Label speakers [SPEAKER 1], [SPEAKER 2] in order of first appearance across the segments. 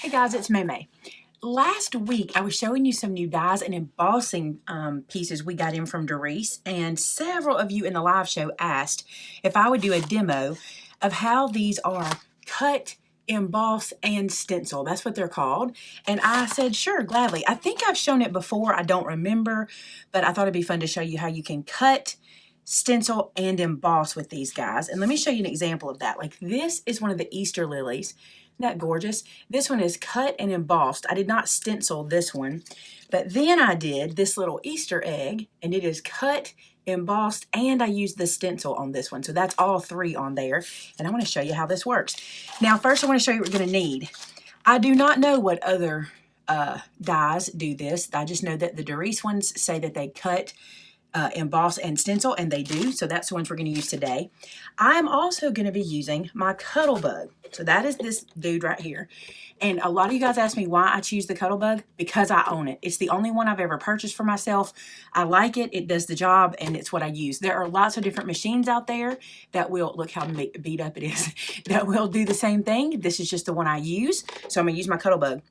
[SPEAKER 1] Hey guys, it's Maymay. Last week I was showing you some new dies and embossing pieces we got in from Darice, and several of you in the live show asked if I would do a demo of how these are cut, emboss, and stencil. That's what they're called. And I said, sure, gladly. I think I've shown it before. I don't remember, but I thought it'd be fun to show you how you can cut, stencil, and emboss with these guys. And let me show you an example of that. Like, this is one of the Easter lilies. Isn't that gorgeous? This one is cut and embossed. I did not stencil this one, but then I did this little Easter egg, and it is cut, embossed, and I used the stencil on this one. So that's all three on there, and I want to show you how this works. Now, first I want to show you what we're going to need. I do not know what other dies do this. I just know that the Darice ones say that they cut, emboss, and stencil, and they do. So that's the ones we're going to use today. I'm also going to be using my Cuttlebug. So that is this dude right here. And a lot of you guys ask me why I choose the Cuttlebug. Because I own it. It's the only one I've ever purchased for myself. I like it. It does the job, and it's what I use. There are lots of different machines out there that will, look how beat up it is, that will do the same thing. This is just the one I use. So I'm going to use my Cuttlebug.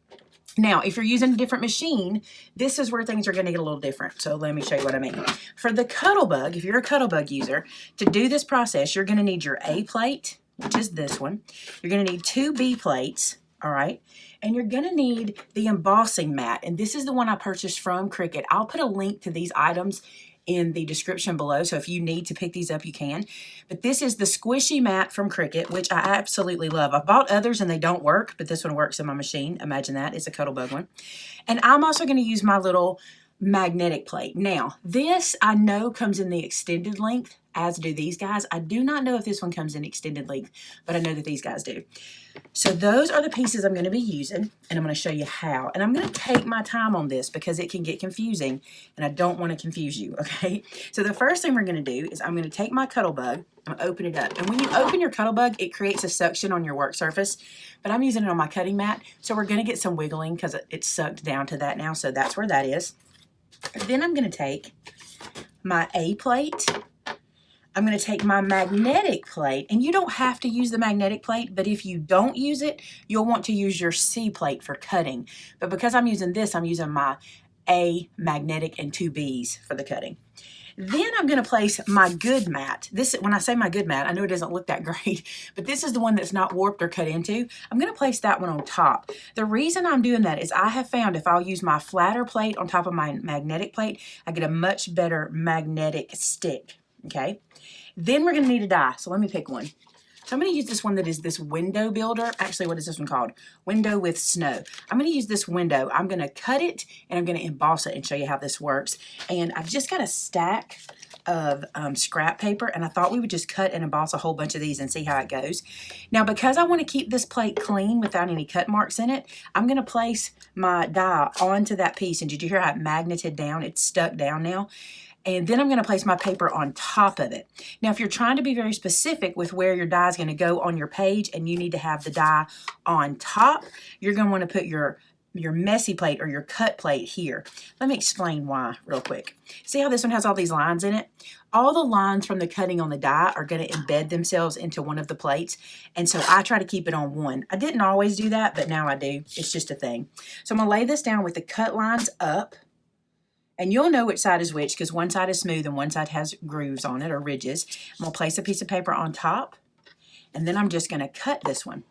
[SPEAKER 1] Now, if you're using a different machine, this is where things are going to get a little different. So let me show you what I mean. For the Cuttlebug, if you're a Cuttlebug user, to do this process, you're going to need your A plate, which is this one. You're going to need 2 B plates, all right? And you're going to need the embossing mat. And this is the one I purchased from Cricut. I'll put a link to these items in the description below, so if you need to pick these up, you can. But this is the squishy mat from Cricut, which I absolutely love. I've bought others and they don't work, but this one works in my machine. Imagine that. It's a Cuttlebug one. And I'm also going to use my little magnetic plate. Now, this I know comes in the extended length, as do these guys. I do not know if this one comes in extended length, but I know that these guys do. So those are the pieces I'm going to be using, and I'm going to show you how. And I'm going to take my time on this because it can get confusing, and I don't want to confuse you, okay? So the first thing we're going to do is I'm going to take my Cuttlebug, I'm going to open it up. And when you open your Cuttlebug, it creates a suction on your work surface, but I'm using it on my cutting mat, so we're going to get some wiggling because it's sucked down to that now, so that's where that is. Then I'm going to take my A plate. I'm going to take my magnetic plate, and you don't have to use the magnetic plate, but if you don't use it, you'll want to use your C plate for cutting. But because I'm using this, I'm using my A magnetic and 2 Bs for the cutting. Then I'm going to place my good mat. This, when I say my good mat, I know it doesn't look that great, but this is the one that's not warped or cut into. I'm going to place that one on top. The reason I'm doing that is I have found if I'll use my flatter plate on top of my magnetic plate, I get a much better magnetic stick, okay? Then we're going to need a die, so let me pick one. So I'm going to use this one that is this window builder. Actually, what is this one called? Window with snow. I'm going to use this window. I'm going to cut it, and I'm going to emboss it and show you how this works. And I've just got a stack of scrap paper, and I thought we would just cut and emboss a whole bunch of these and see how it goes. Now, because I want to keep this plate clean without any cut marks in it, I'm going to place my die onto that piece. And did you hear how it magneted down? It's stuck down now. And then I'm going to place my paper on top of it. Now, if you're trying to be very specific with where your die is going to go on your page and you need to have the die on top, you're going to want to put your messy plate or your cut plate here. Let me explain why real quick. See how this one has all these lines in it? All the lines from the cutting on the die are going to embed themselves into one of the plates. And so I try to keep it on one. I didn't always do that, but now I do. It's just a thing. So I'm going to lay this down with the cut lines up. And you'll know which side is which because one side is smooth and one side has grooves on it or ridges. I'm going to place a piece of paper on top, and then I'm just going to cut this one.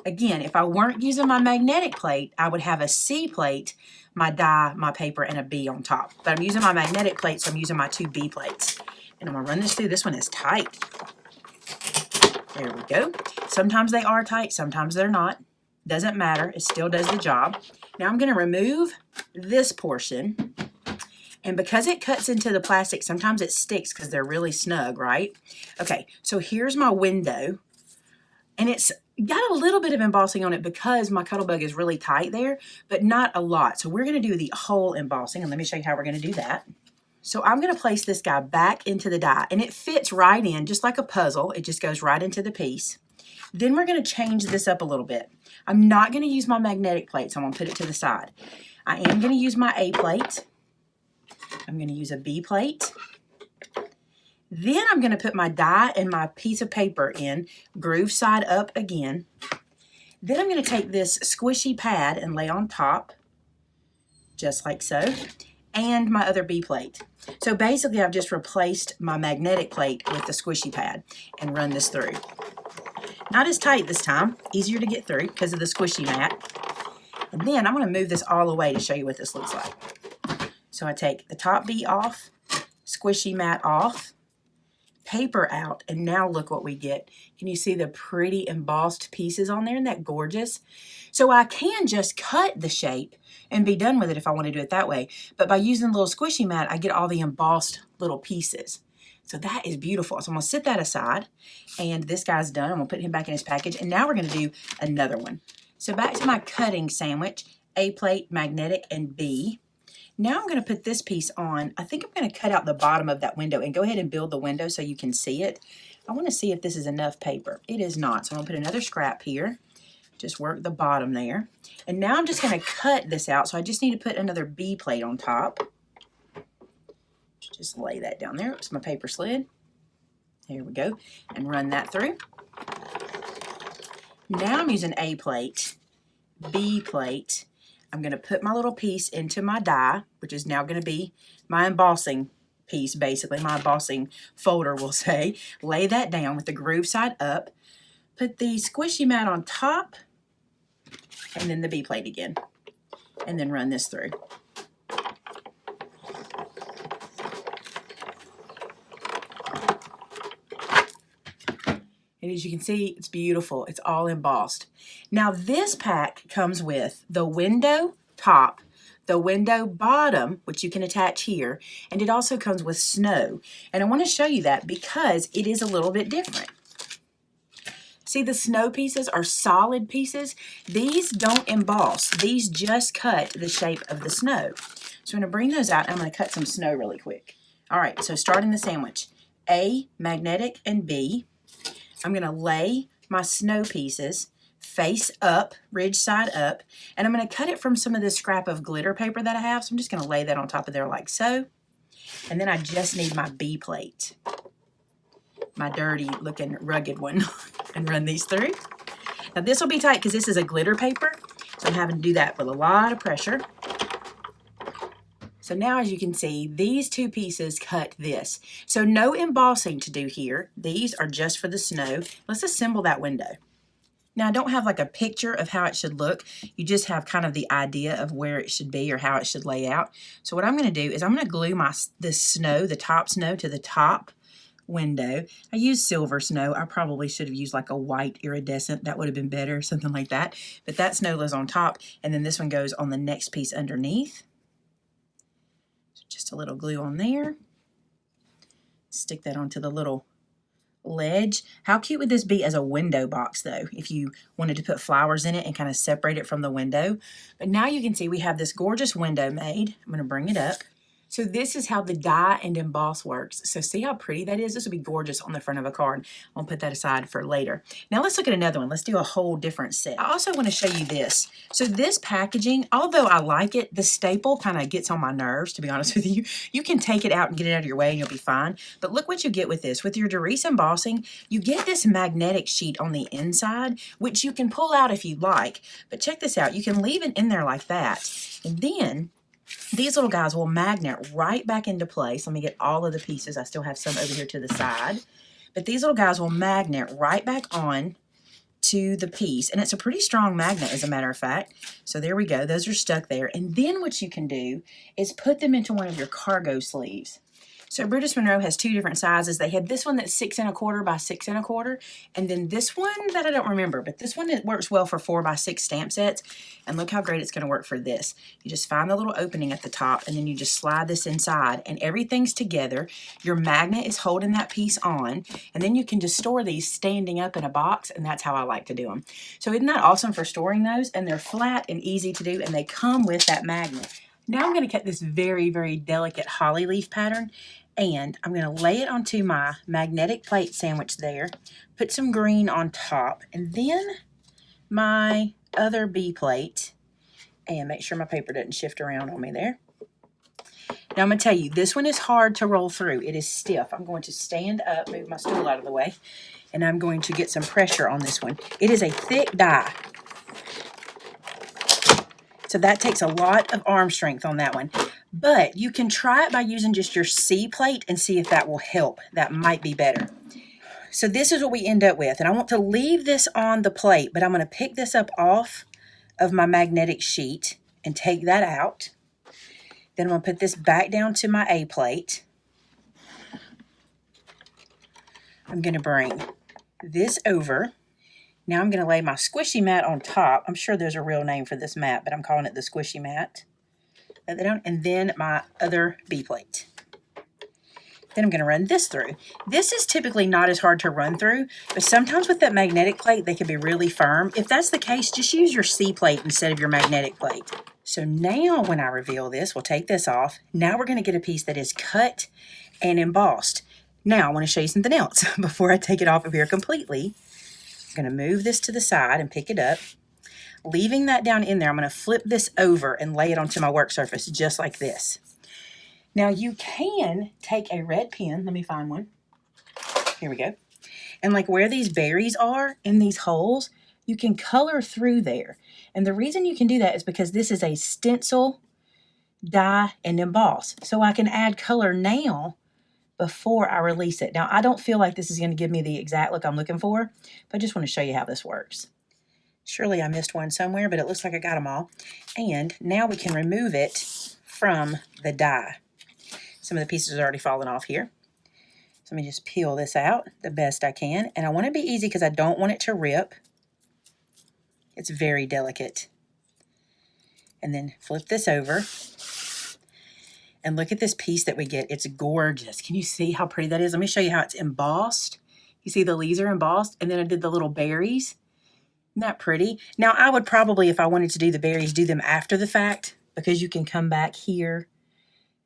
[SPEAKER 1] Again, if I weren't using my magnetic plate, I would have a C plate, my die, my paper, and a B on top. But I'm using my magnetic plate, so I'm using my 2 B plates. And I'm going to run this through. This one is tight. There we go. Sometimes they are tight, sometimes they're not. Doesn't matter. It still does the job. Now I'm going to remove this portion. And because it cuts into the plastic, sometimes it sticks because they're really snug, right? Okay, so here's my window. And it's got a little bit of embossing on it because my Cuttlebug is really tight there, but not a lot. So we're going to do the whole embossing, and let me show you how we're going to do that. So I'm going to place this guy back into the die, and it fits right in, just like a puzzle. It just goes right into the piece. Then we're going to change this up a little bit. I'm not going to use my magnetic plate, so I'm going to put it to the side. I am going to use my A plate. I'm going to use a B plate. Then I'm going to put my die and my piece of paper in, groove side up again. Then I'm going to take this squishy pad and lay on top, just like so, and my other B plate. So basically I've just replaced my magnetic plate with the squishy pad and run this through. Not as tight this time, easier to get through because of the squishy mat. And then I'm going to move this all away to show you what this looks like. So I take the top B off, squishy mat off, paper out, and now look what we get. Can you see the pretty embossed pieces on there? Isn't that gorgeous? So I can just cut the shape and be done with it if I want to do it that way. But by using the little squishy mat, I get all the embossed little pieces. So that is beautiful. So I'm going to set that aside, and this guy's done. I'm going to put him back in his package, and now we're going to do another one. So back to my cutting sandwich, A plate, magnetic, and B. Now I'm going to put this piece on. I think I'm going to cut out the bottom of that window and go ahead and build the window so you can see it. I want to see if this is enough paper. It is not. So I'm going to put another scrap here. Just work the bottom there. And now I'm just going to cut this out. So I just need to put another B plate on top. Just lay that down there. Oops, my paper slid. There we go. And run that through. Now I'm using A plate, B plate. I'm going to put my little piece into my die, which is now going to be my embossing piece, basically. My embossing folder, we'll say. Lay that down with the groove side up. Put the squishy mat on top. And then the B plate again. And then run this through. And as you can see, it's beautiful. It's all embossed. Now this pack comes with the window top, the window bottom, which you can attach here, and it also comes with snow. And I want to show you that because it is a little bit different. See, the snow pieces are solid pieces. These don't emboss. These just cut the shape of the snow. So I'm going to bring those out and I'm going to cut some snow really quick. All right, so starting the sandwich, A, magnetic, and B. I'm going to lay my snow pieces face up, ridge side up, and I'm going to cut it from some of this scrap of glitter paper that I have. So I'm just going to lay that on top of there like so. And then I just need my B plate, my dirty looking rugged one, and run these through. Now this will be tight because this is a glitter paper, so I'm having to do that with a lot of pressure. So now as you can see, these two pieces cut this. So no embossing to do here. These are just for the snow. Let's assemble that window. Now I don't have like a picture of how it should look. You just have kind of the idea of where it should be or how it should lay out. So what I'm going to do is I'm going to glue this snow, the top snow, to the top window. I used silver snow. I probably should have used like a white iridescent. That would have been better, something like that. But that snow goes on top, and then this one goes on the next piece underneath. Just a little glue on there. Stick that onto the little ledge. How cute would this be as a window box though, if you wanted to put flowers in it and kind of separate it from the window? But now you can see we have this gorgeous window made. I'm going to bring it up. So this is how the die and emboss works. So see how pretty that is? This would be gorgeous on the front of a card. I'll put that aside for later. Now let's look at another one. Let's do a whole different set. I also want to show you this. So this packaging, although I like it, the staple kind of gets on my nerves, to be honest with you. You can take it out and get it out of your way and you'll be fine. But look what you get with this. With your Darice embossing, you get this magnetic sheet on the inside, which you can pull out if you like. But check this out. You can leave it in there like that. And then these little guys will magnet right back into place. Let me get all of the pieces. I still have some over here to the side. But these little guys will magnet right back on to the piece. And it's a pretty strong magnet, as a matter of fact. So there we go. Those are stuck there. And then what you can do is put them into one of your cargo sleeves. So British Monroe has two different sizes. They had this one that's 6 1/4 by 6 1/4, and then this one that I don't remember, but this one that works well for 4 by 6 stamp sets. And look how great it's going to work for this. You just find the little opening at the top, and then you just slide this inside, and everything's together. Your magnet is holding that piece on, and then you can just store these standing up in a box, and that's how I like to do them. So isn't that awesome for storing those? And they're flat and easy to do, and they come with that magnet. Now I'm going to cut this very, very delicate holly leaf pattern, and I'm going to lay it onto my magnetic plate sandwich there, put some green on top, and then my other B plate, and make sure my paper doesn't shift around on me there. Now I'm going to tell you, this one is hard to roll through. It is stiff. I'm going to stand up, move my stool out of the way, and I'm going to get some pressure on this one. It is a thick die. So that takes a lot of arm strength on that one. But you can try it by using just your C plate and see if that will help. That might be better. So this is what we end up with. And I want to leave this on the plate, but I'm going to pick this up off of my magnetic sheet and take that out. Then I'm going to put this back down to my A plate. I'm going to bring this over. Now I'm going to lay my squishy mat on top. I'm sure there's a real name for this mat, but I'm calling it the squishy mat. Lay that down, and then my other B plate. Then I'm going to run this through. This is typically not as hard to run through, but sometimes with that magnetic plate, they can be really firm. If that's the case, just use your C plate instead of your magnetic plate. So now when I reveal this, we'll take this off. Now we're going to get a piece that is cut and embossed. Now I want to show you something else before I take it off of here completely. I'm going to move this to the side and pick it up. Leaving that down in there, I'm going to flip this over and lay it onto my work surface just like this. Now you can take a red pen. Let me find one. Here we go. And like where these berries are in these holes, you can color through there. And the reason you can do that is because this is a stencil, die, and emboss. So I can add color now before I release it. Now, I don't feel like this is going to give me the exact look I'm looking for, but I just want to show you how this works. Surely I missed one somewhere, but it looks like I got them all. And now we can remove it from the die. Some of the pieces are already fallen off here. So let me just peel this out the best I can. And I want it to be easy because I don't want it to rip. It's very delicate. And then flip this over. And look at this piece that we get. It's gorgeous. Can you see how pretty that is? Let me show you how it's embossed. You see the leaves are embossed, and then I did the little berries. Isn't that pretty? Now, I would probably, if I wanted to do the berries, do them after the fact, because you can come back here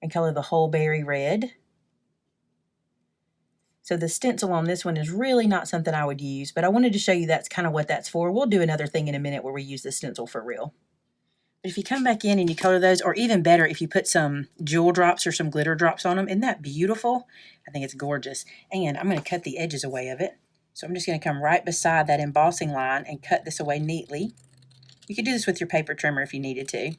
[SPEAKER 1] and color the whole berry red. So the stencil on this one is really not something I would use, but I wanted to show you that's kind of what that's for. We'll do another thing in a minute where we use the stencil for real. But if you come back in and you color those, or even better, if you put some jewel drops or some glitter drops on them, isn't that beautiful? I think it's gorgeous. And I'm going to cut the edges away of it. So I'm just going to come right beside that embossing line and cut this away neatly. You could do this with your paper trimmer if you needed to.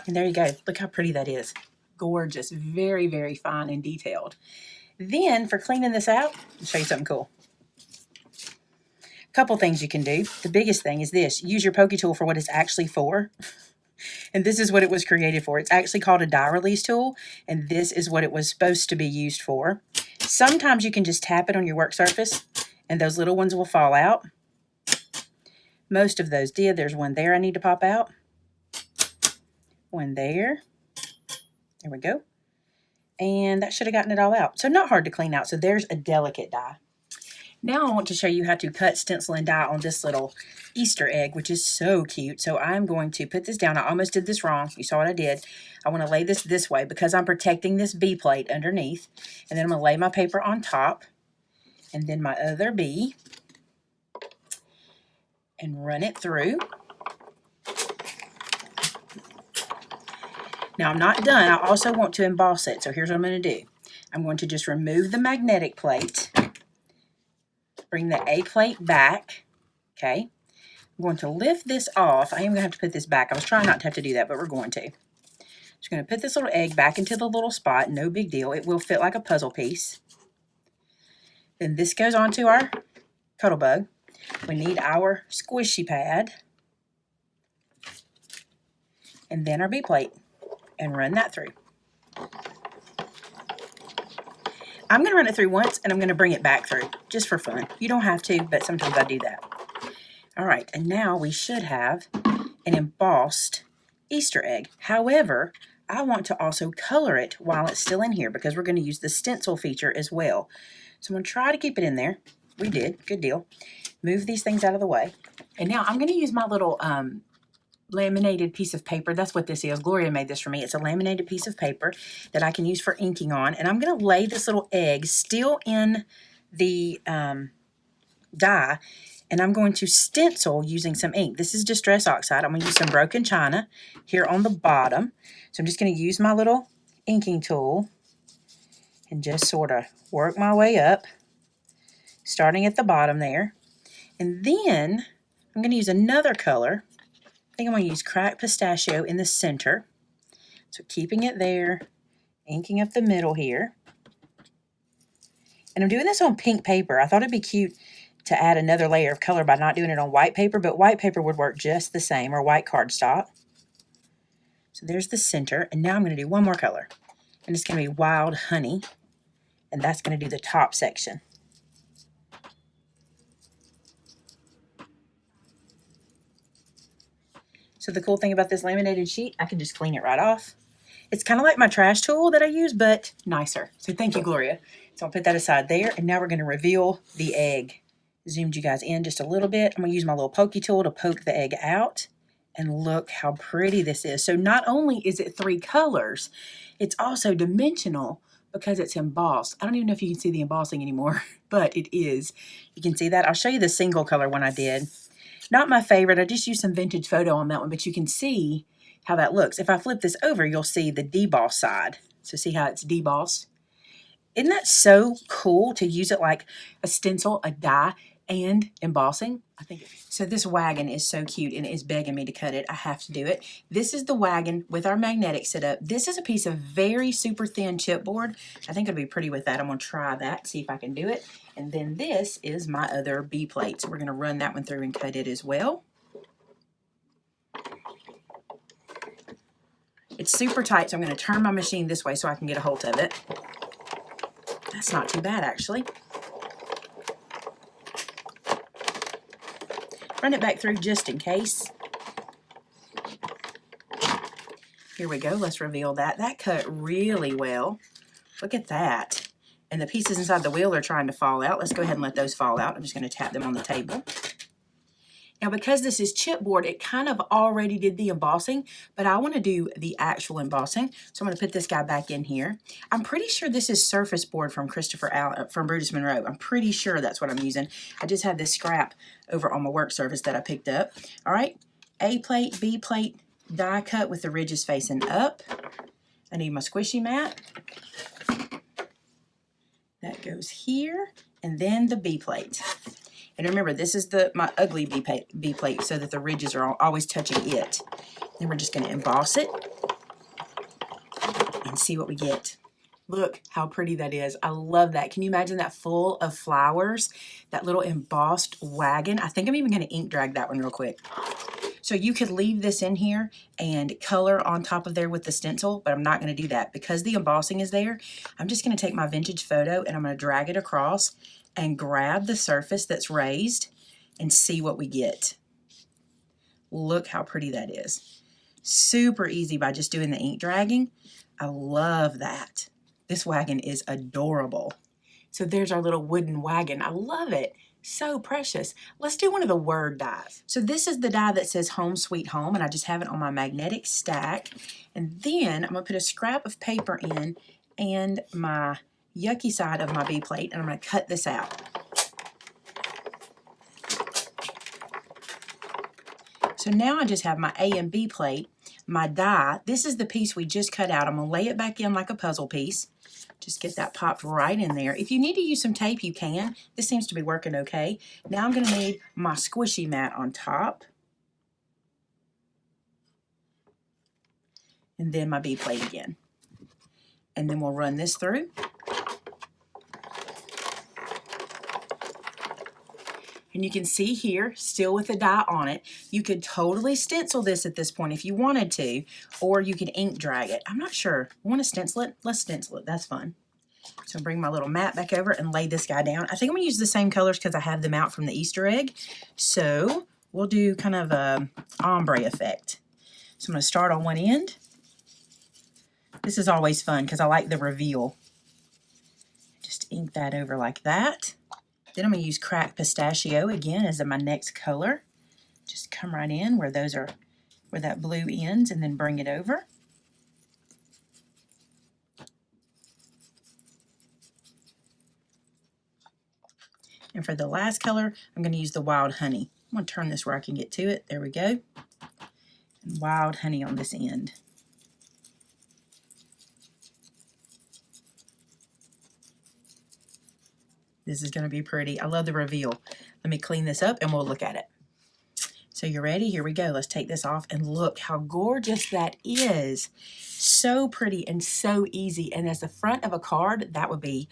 [SPEAKER 1] And there you go. Look how pretty that is. Gorgeous. Very, very fine and detailed. Then for cleaning this out, I'll show you something cool. Couple things you can do. The biggest thing is this. Use your pokey tool for what it's actually for. And this is what it was created for. It's actually called a die release tool, and this is what it was supposed to be used for. Sometimes you can just tap it on your work surface and those little ones will fall out. Most of those did. There's one there I need to pop out. One there. There we go. And that should have gotten it all out. So not hard to clean out. So there's a delicate die. Now I want to show you how to cut, stencil, and die on this little Easter egg, which is so cute. So I'm going to put this down. I almost did this wrong. You saw what I did. I want to lay this way because I'm protecting this B plate underneath. And then I'm going to lay my paper on top. And then my other B. And run it through. Now I'm not done. I also want to emboss it. So here's what I'm going to do. I'm going to just remove the magnetic plate. Bring the A plate back, okay? I'm going to lift this off. I am going to have to put this back. I was trying not to have to do that, but we're going to. Just going to put this little egg back into the little spot. No big deal. It will fit like a puzzle piece. Then this goes onto our cuddle bug. We need our squishy pad. And then our B plate. And run that through. I'm going to run it through once, and I'm going to bring it back through, just for fun. You don't have to, but sometimes I do that. All right, and now we should have an embossed Easter egg. However, I want to also color it while it's still in here, because we're going to use the stencil feature as well. So I'm going to try to keep it in there. We did. Good deal. Move these things out of the way. And now I'm going to use my little laminated piece of paper. That's what this is. Gloria made this for me. It's a laminated piece of paper that I can use for inking on. And I'm going to lay this little egg still in the die. And I'm going to stencil using some ink. This is Distress Oxide. I'm going to use some broken china here on the bottom. So I'm just going to use my little inking tool and just sort of work my way up, starting at the bottom there. And then I'm going to use another color think I'm going to use cracked pistachio in the center. So keeping it there, inking up the middle here. And I'm doing this on pink paper. I thought it'd be cute to add another layer of color by not doing it on white paper, but white paper would work just the same, or white cardstock. So there's the center, and now I'm going to do one more color. And it's going to be Wild Honey, and that's going to do the top section. So the cool thing about this laminated sheet, I can just clean it right off. It's kind of like my trash tool that I use, but nicer. So thank you, Gloria. So I'll put that aside there, and now we're going to reveal the egg. Zoomed you guys in just a little bit. I'm going to use my little pokey tool to poke the egg out, and look how pretty this is. So not only is it 3 colors, it's also dimensional because it's embossed. I don't even know if you can see the embossing anymore, but it is. You can see that. I'll show you the single color one I did. Not my favorite. I just used some vintage photo on that one, but you can see how that looks. If I flip this over, you'll see the deboss side. So see how it's debossed? Isn't that so cool to use it like a stencil, a die, and embossing? I think so. This wagon is so cute, and it's begging me to cut it. I have to do it. This is the wagon with our magnetic set up. This is a piece of very super thin chipboard. I think it'll be pretty with that. I'm going to try that, see if I can do it. And then this is my other B plate. So we're going to run that one through and cut it as well. It's super tight, so I'm going to turn my machine this way so I can get a hold of it. That's not too bad, actually. Run it back through just in case. Here we go. Let's reveal that. That cut really well. Look at that. And the pieces inside the wheel are trying to fall out. Let's go ahead and let those fall out. I'm just going to tap them on the table. Now, because this is chipboard, it kind of already did the embossing, but I want to do the actual embossing. So I'm going to put this guy back in here. I'm pretty sure this is surface board from Christopher Allen, from Brutus Monroe. I'm pretty sure that's what I'm using. I just had this scrap over on my work surface that I picked up. All right, A plate, B plate, die cut with the ridges facing up. I need my squishy mat. That goes here, and then the B plate. And remember, this is my ugly B plate so that the ridges are always touching it. Then we're just going to emboss it and see what we get. Look how pretty that is. I love that. Can you imagine that full of flowers? That little embossed wagon. I think I'm even going to ink drag that one real quick. So you could leave this in here and color on top of there with the stencil, but I'm not going to do that. Because the embossing is there, I'm just going to take my vintage photo and I'm going to drag it across and grab the surface that's raised and see what we get. Look how pretty that is. Super easy by just doing the ink dragging. I love that. This wagon is adorable. So there's our little wooden wagon. I love it. So precious. Let's do one of the word dies. So this is the die that says Home Sweet Home, and I just have it on my magnetic stack. And then I'm going to put a scrap of paper in and my yucky side of my B plate, and I'm going to cut this out. So now I just have my A and B plate, my die. This is the piece we just cut out. I'm going to lay it back in like a puzzle piece. Just get that popped right in there. If you need to use some tape, you can. This seems to be working okay. Now I'm going to need my squishy mat on top. And then my B plate again. And then we'll run this through. And you can see here, still with the die on it, you could totally stencil this at this point if you wanted to, or you could ink drag it. I'm not sure. Want to stencil it? Let's stencil it. That's fun. So bring my little mat back over and lay this guy down. I think I'm going to use the same colors because I have them out from the Easter egg. So we'll do kind of a ombre effect. So I'm going to start on one end. This is always fun because I like the reveal. Just ink that over like that. Then I'm going to use cracked pistachio again as my next color. Just come right in where those are, where that blue ends, and then bring it over. And for the last color, I'm going to use the Wild Honey. I'm going to turn this where I can get to it. There we go. And Wild Honey on this end. This is going to be pretty. I love the reveal. Let me clean this up and we'll look at it. So you ready? Here we go. Let's take this off and look how gorgeous that is. So pretty and so easy. And as the front of a card, that would be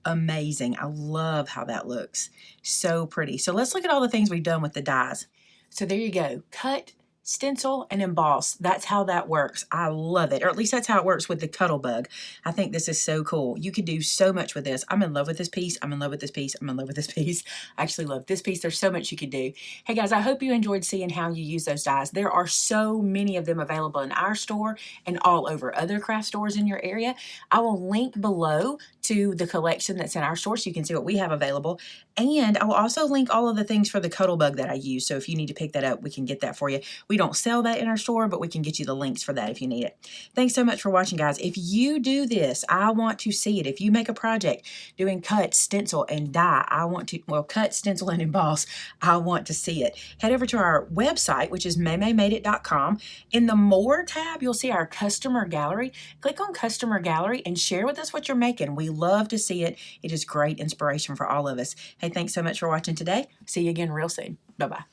[SPEAKER 1] amazing. I love how that looks. So pretty. So let's look at all the things we've done with the dies. So there you go. Cut, stencil, and emboss. That's how that works. I love it. Or at least that's how it works with the Cuttlebug. I think this is so cool. You could do so much with this. I'm in love with this piece. I'm in love with this piece. I'm in love with this piece. I actually love this piece. There's so much you could do. Hey guys, I hope you enjoyed seeing how you use those dies. There are so many of them available in our store and all over other craft stores in your area. I will link below to the collection that's in our store so you can see what we have available. And I will also link all of the things for the Cuttlebug that I use. So if you need to pick that up, we can get that for you. We don't sell that in our store, but we can get you the links for that if you need it. Thanks so much for watching, guys. If you do this, I want to see it. If you make a project doing cut, stencil, and die, I want to, well, cut, stencil, and emboss, I want to see it. Head over to our website, which is maymaymadeit.com. In the More tab, you'll see our customer gallery. Click on customer gallery and share with us what you're making. We love to see it. It is great inspiration for all of us. Hey, thanks so much for watching today. See you again real soon. Bye-bye.